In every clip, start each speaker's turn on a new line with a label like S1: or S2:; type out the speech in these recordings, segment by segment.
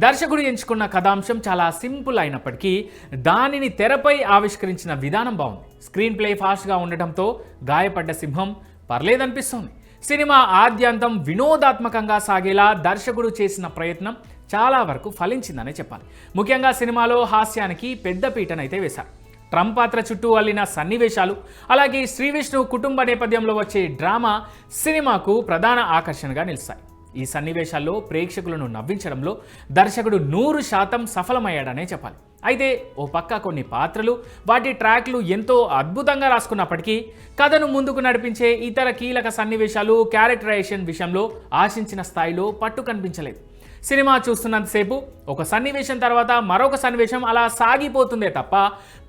S1: దర్శకుడు ఎంచుకున్న కథాంశం చాలా సింపుల్ అయినప్పటికీ దానిని తెరపై ఆవిష్కరించిన విధానం బాగుంది. స్క్రీన్ ప్లే ఫాస్ట్గా ఉండటంతో గాయపడ్డ సింహం పర్లేదనిపిస్తోంది. సినిమా ఆద్యంతం వినోదాత్మకంగా సాగేలా దర్శకుడు చేసిన ప్రయత్నం చాలా వరకు ఫలించిందనే చెప్పాలి. ముఖ్యంగా సినిమాలో హాస్యానికి పెద్ద పీటనైతే వేశారు. ట్రంప్ పాత్ర చుట్టూ అల్లిన సన్నివేశాలు, అలాగే శ్రీ విష్ణు కుటుంబ నేపథ్యంలో వచ్చే డ్రామా సినిమాకు ప్రధాన ఆకర్షణగా నిలుస్తాయి. ఈ సన్నివేశాల్లో ప్రేక్షకులను నవ్వించడంలో దర్శకుడు 100% సఫలమయ్యాడనే చెప్పాలి. అయితే ఓ పక్క కొన్ని పాత్రలు, వాటి ట్రాక్లు ఎంతో అద్భుతంగా రాసుకున్నప్పటికీ కథను ముందుకు నడిపించే ఇతర కీలక సన్నివేశాలు, క్యారెక్టరైజేషన్ విషయంలో ఆశించిన స్థాయిలో పట్టు కనిపించలేదు. సినిమా చూస్తున్నంతసేపు ఒక సన్నివేశం తర్వాత మరొక సన్నివేశం అలా సాగిపోతుందే తప్ప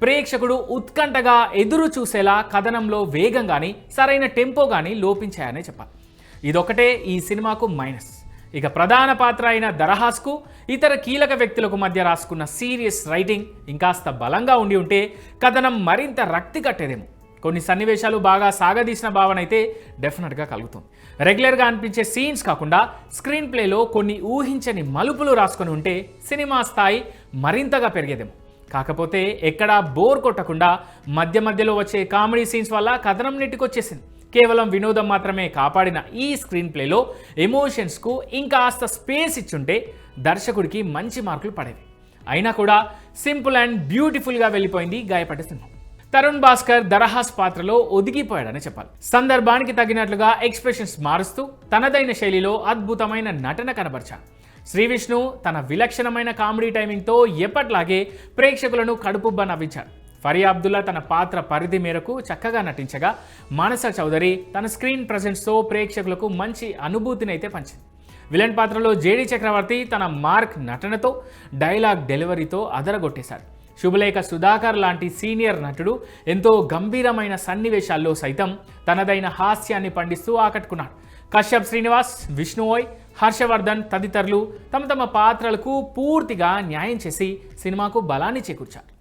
S1: ప్రేక్షకుడు ఉత్కంఠగా ఎదురు చూసేలా కథనంలో వేగం కానీ సరైన టెంపో కానీ లోపించాయనే చెప్పాలి. ఇదొకటే ఈ సినిమాకు మైనస్. ఇక ప్రధాన పాత్ర అయిన దరహాస్కు ఇతర కీలక వ్యక్తులకు మధ్య రాసుకున్న సీరియస్ రైటింగ్ ఇంకాస్త బలంగా ఉండి ఉంటే కథనం మరింత రక్తి కట్టేదేమో. కొన్ని సన్నివేశాలు బాగా సాగదీసిన భావన అయితే డెఫినెట్గా కలుగుతుంది. రెగ్యులర్గా అనిపించే సీన్స్ కాకుండా స్క్రీన్ ప్లేలో కొన్ని ఊహించని మలుపులు రాసుకొని ఉంటే సినిమా స్థాయి మరింతగా పెరిగేదేమో. కాకపోతే ఎక్కడా బోర్ కొట్టకుండా మధ్య మధ్యలో వచ్చే కామెడీ సీన్స్ వల్ల కథనం నెట్టుకొచ్చేసింది. కేవలం వినోదం మాత్రమే కాపాడిన ఈ స్క్రీన్ ప్లేలో ఎమోషన్స్కు ఇంకాస్త స్పేస్ ఇచ్చుంటే దర్శకుడికి మంచి మార్కులు పడేవి. అయినా కూడా సింపుల్ అండ్ బ్యూటిఫుల్గా వెళ్ళిపోయింది గాయపడ్డ సింహం. తరుణ్ భాస్కర్ దరహాస్ పాత్రలో ఒదిగిపోయాడని చెప్పాలి. సందర్భానికి తగినట్లుగా ఎక్స్ప్రెషన్స్ మారుస్తూ తనదైన శైలిలో అద్భుతమైన నటన కనబర్చాడు. శ్రీ విష్ణు తన విలక్షణమైన కామెడీ టైమింగ్తో ఎప్పట్లాగే ప్రేక్షకులను కడుపుబ్బ నవ్వించాడు. ఫరియా అబ్దుల్లా తన పాత్ర పరిధి మేరకు చక్కగా నటించగా, మానస చౌదరి తన స్క్రీన్ ప్రెజెన్స్తో ప్రేక్షకులకు మంచి అనుభూతిని అయితే పంచింది. విలన్ పాత్రలో జేడీ చక్రవర్తి తన మార్క్ నటనతో, డైలాగ్ డెలివరీతో అదరగొట్టేశాడు. శుభలేఖ సుధాకర్ లాంటి సీనియర్ నటుడు ఎంతో గంభీరమైన సన్నివేశాల్లో సైతం తనదైన హాస్యాన్ని పండిస్తూ ఆకట్టుకున్నాడు. కశ్యప్ శ్రీనివాస్, విష్ణుఓయ్, హర్షవర్ధన్ తదితరులు తమ తమ పాత్రలకు పూర్తిగా న్యాయం చేసి సినిమాకు బలాన్ని చేకూర్చారు.